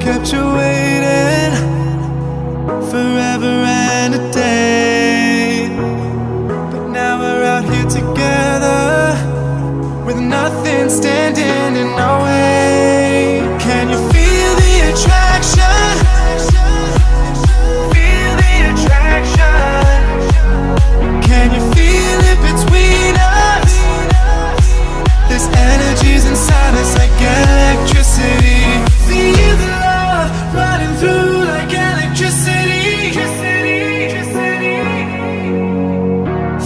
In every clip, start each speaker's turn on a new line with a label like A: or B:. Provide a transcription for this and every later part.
A: kept you waiting forever and a day. But now we're out here together with nothing standing in our way. Can you feel the attraction? Feel the attraction. Can you feel it between us? This energy's inside us like electricity. Feel the love running through like electricity.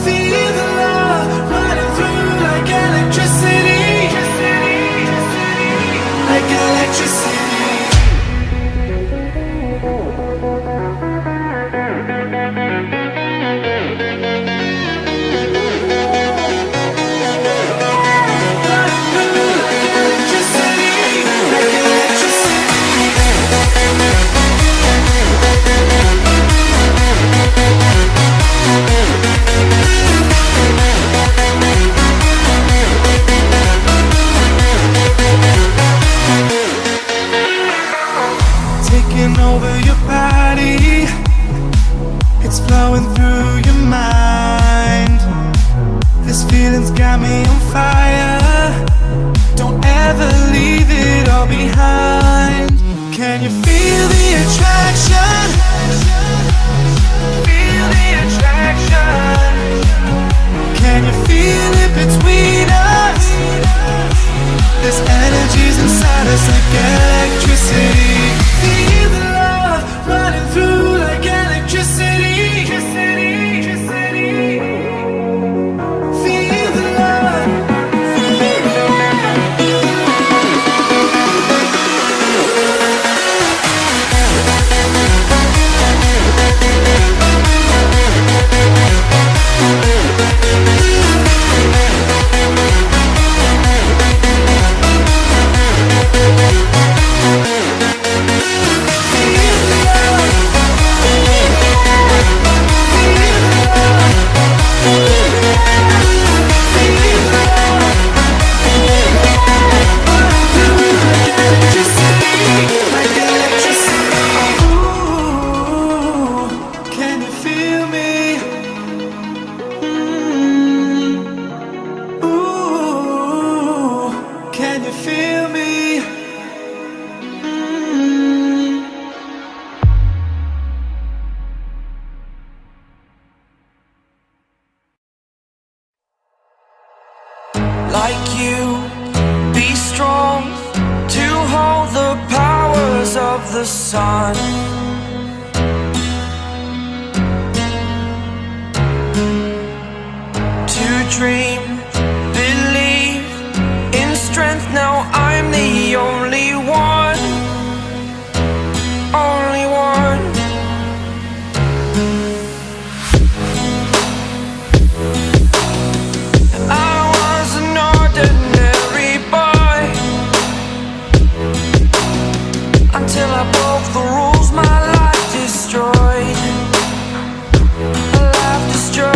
A: Feel the love running through like electricity. Like electricity. Taking over your body, it's flowing through your mind. This feeling's got me on fire. Don't ever leave it all behind. Can you feel the attraction? Feel the attraction. Can you feel it between us? This energy's inside us like electricity. Feel the love running through like electricity. Feel the love.
B: Like you, be strong to hold the powers of the sun. To dream, believe in strength. Now I'm the only one, only one. Until I broke the rules, my life destroyed. A life destroyed.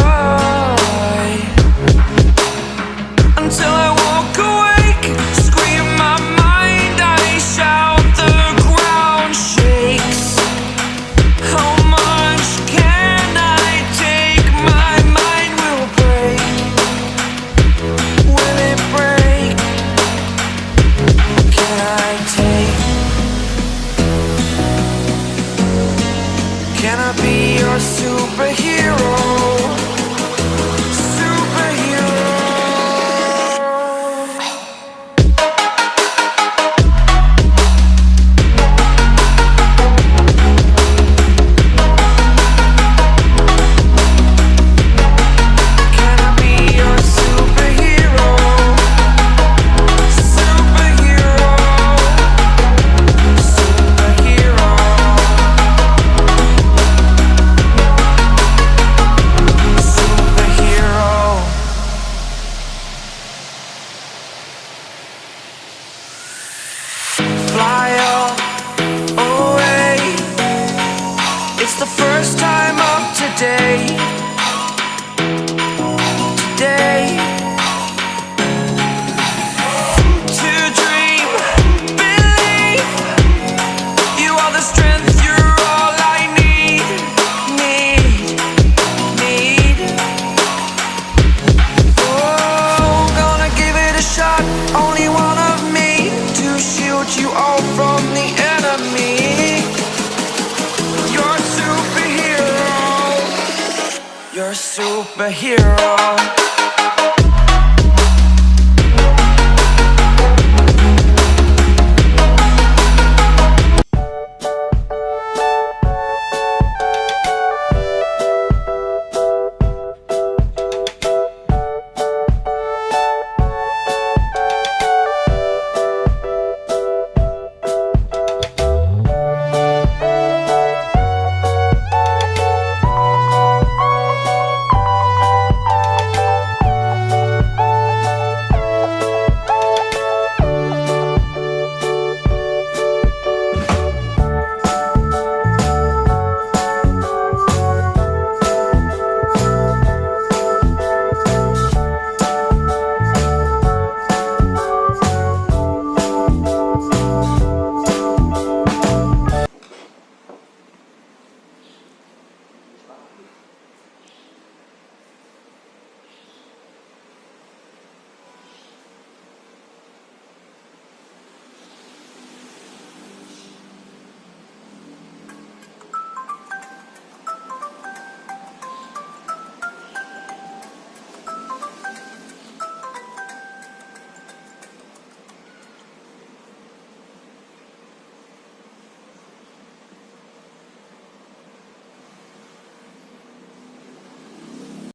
B: superhero.